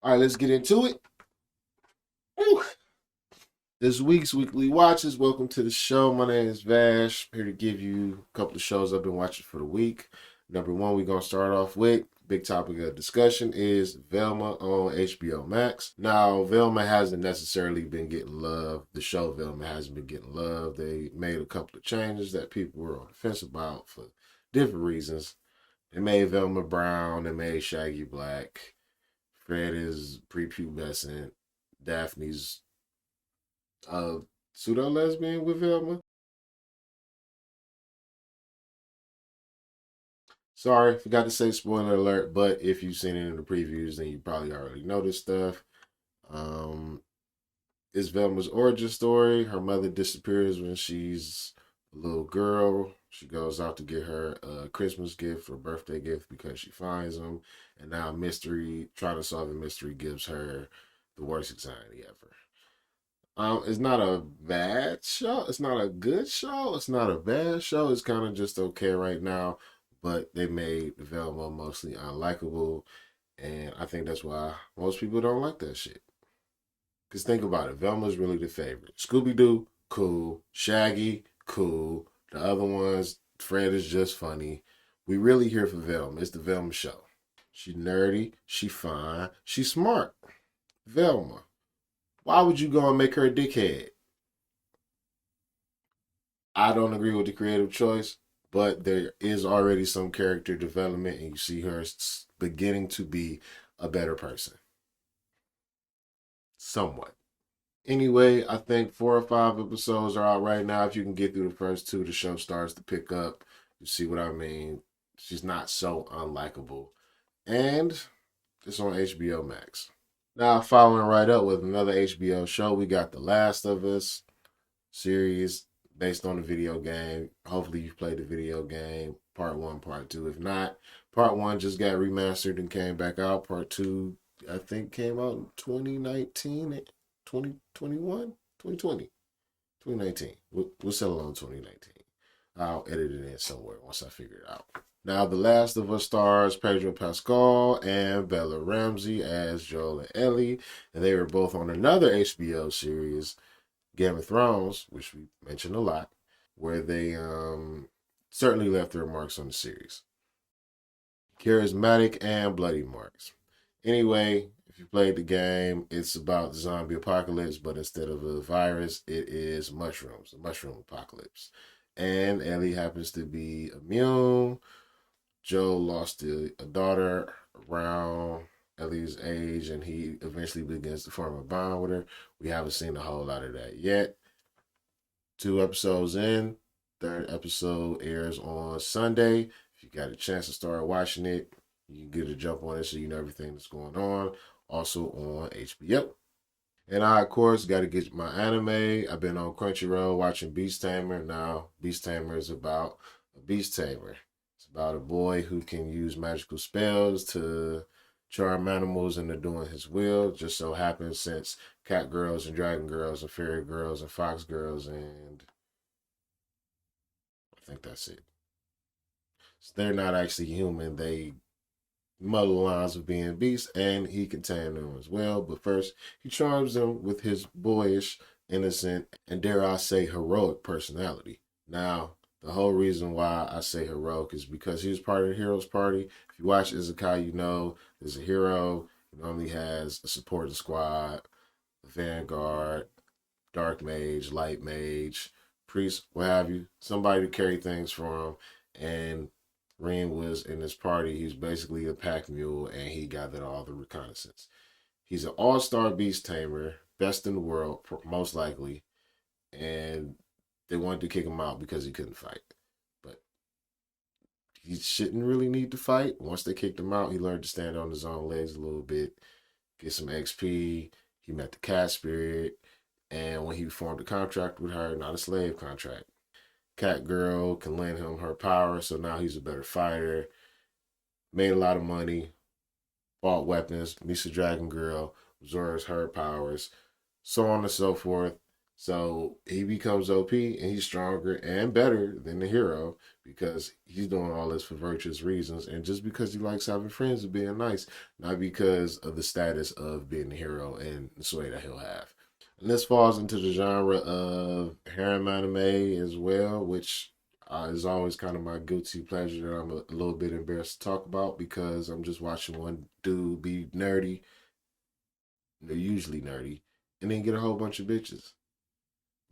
All right, let's get into it. Whew. This week's weekly watches. Welcome to the show. My name is Vash. I'm here to give you a couple of shows I've been watching for the week. Number one, we're gonna start off with big topic of discussion is Velma on HBO Max. Now, Velma hasn't necessarily been getting love. The show Velma hasn't been getting love. They made a couple of changes that people were on the fence about for different reasons. They made Velma brown. They made Shaggy black. Fred is prepubescent. Daphne's pseudo lesbian with Velma. Sorry, forgot to say spoiler alert, but if you've seen it in the previews, then you probably already know this stuff. Um, it's Velma's origin story. Her mother disappears when she's a little girl. She goes out to get her a Christmas gift or birthday gift because she finds them. And now mystery, trying to solve a mystery gives her the worst anxiety ever. It's not a bad show. It's not a good show. It's not a bad show. It's kind of just okay right now. But they made Velma mostly unlikable, and I think that's why most people don't like that shit. Cause think about it, Velma's really the favorite. Scooby Doo, cool. Shaggy, cool. The other ones, Fred is just funny. We really here for Velma. It's the Velma show. She nerdy. She fine. She smart. Velma. Why would you go and make her a dickhead? I don't agree with the creative choice, but there is already some character development, and you see her beginning to be a better person, somewhat. Anyway, I think 4 or 5 episodes are out right now. If you can get through the first two, the show starts to pick up. You see what I mean? She's not so unlikable, and it's on HBO Max. Now, following right up with another HBO show, we got The Last of Us series based on the video game. Hopefully, you've played the video game, part one, part two. If not, part one just got remastered and came back out. Part two, I think, came out in 2019, 2021, 2020, 2019. We'll settle on 2019. I'll edit it in somewhere once I figure it out. Now, The Last of Us stars Pedro Pascal and Bella Ramsey as Joel and Ellie, and they were both on another HBO series, Game of Thrones, which we mentioned a lot, where they certainly left their marks on the series. Charismatic and bloody marks. Anyway, if you played the game, it's about the zombie apocalypse, but instead of a virus, it is mushrooms, the mushroom apocalypse. And Ellie happens to be immune. Joe lost a daughter around Ellie's age, and he eventually begins to form a bond with her. We haven't seen a whole lot of that yet. 2 episodes in. Third episode airs on Sunday. If you got a chance to start watching it, you can get a jump on it so you know everything that's going on. Also on HBO. And I, of course, got to get my anime. I've been on Crunchyroll watching Beast Tamer. Now, Beast Tamer is about a Beast Tamer. It's about a boy who can use magical spells to charm animals into doing his will. Just so happens since cat girls and dragon girls and fairy girls and fox girls, and I think that's it. So they're not actually human. They muddle the lines of being beasts, and he can tame them as well. But first, he charms them with his boyish, innocent, and dare I say, heroic personality. Now, the whole reason why I say heroic is because he was part of the Heroes Party. If you watch Izakai, you know there's a hero. He normally has a supporting squad, a vanguard, dark mage, light mage, priest, what have you. Somebody to carry things for him. And Ren was in this party. He was basically a pack mule, and he gathered all the reconnaissance. He's an all-star beast tamer, best in the world, most likely, and they wanted to kick him out because he couldn't fight. But he shouldn't really need to fight. Once they kicked him out, he learned to stand on his own legs a little bit, get some XP. He met the cat spirit, and when he formed a contract with her, not a slave contract, Cat Girl can lend him her power, so now he's a better fighter. Made a lot of money, bought weapons, meets the Dragon Girl, absorbs her powers, so on and so forth. So he becomes OP and he's stronger and better than the hero because he's doing all this for virtuous reasons and just because he likes having friends and being nice, not because of the status of being the hero and the sway that he'll have. And this falls into the genre of harem anime as well, which is always kind of my guilty pleasure that I'm a little bit embarrassed to talk about because I'm just watching one dude be nerdy, they're usually nerdy, and then get a whole bunch of bitches.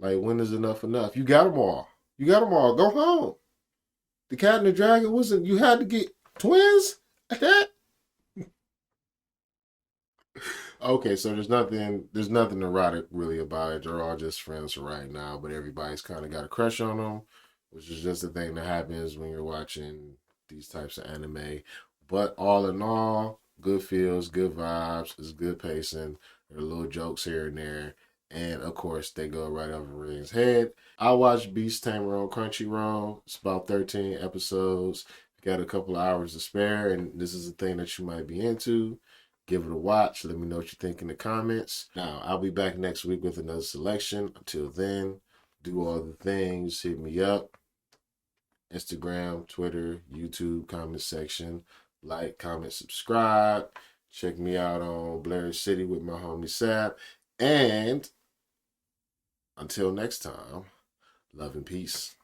Like, when is enough enough? You got them all. You got them all. Go home. The Cat and the Dragon wasn't. You had to get twins at that. Okay, so there's nothing. There's nothing erotic really about it. They're all just friends right now, but everybody's kind of got a crush on them, which is just the thing that happens when you're watching these types of anime. But all in all, good feels, good vibes. It's good pacing. There are little jokes here and there, and of course they go right over Ring's head. I watched Beast Tamer on Crunchyroll. It's about 13 episodes. Got a couple of hours to spare, and this is a thing that you might be into. Give it a watch. Let me know what you think in the comments. Now, I'll be back next week with another selection. Until then, do all the things. Hit me up. Instagram, Twitter, YouTube, comment section. Like, comment, subscribe. Check me out on Blair City with my homie Sap. And until next time, love and peace.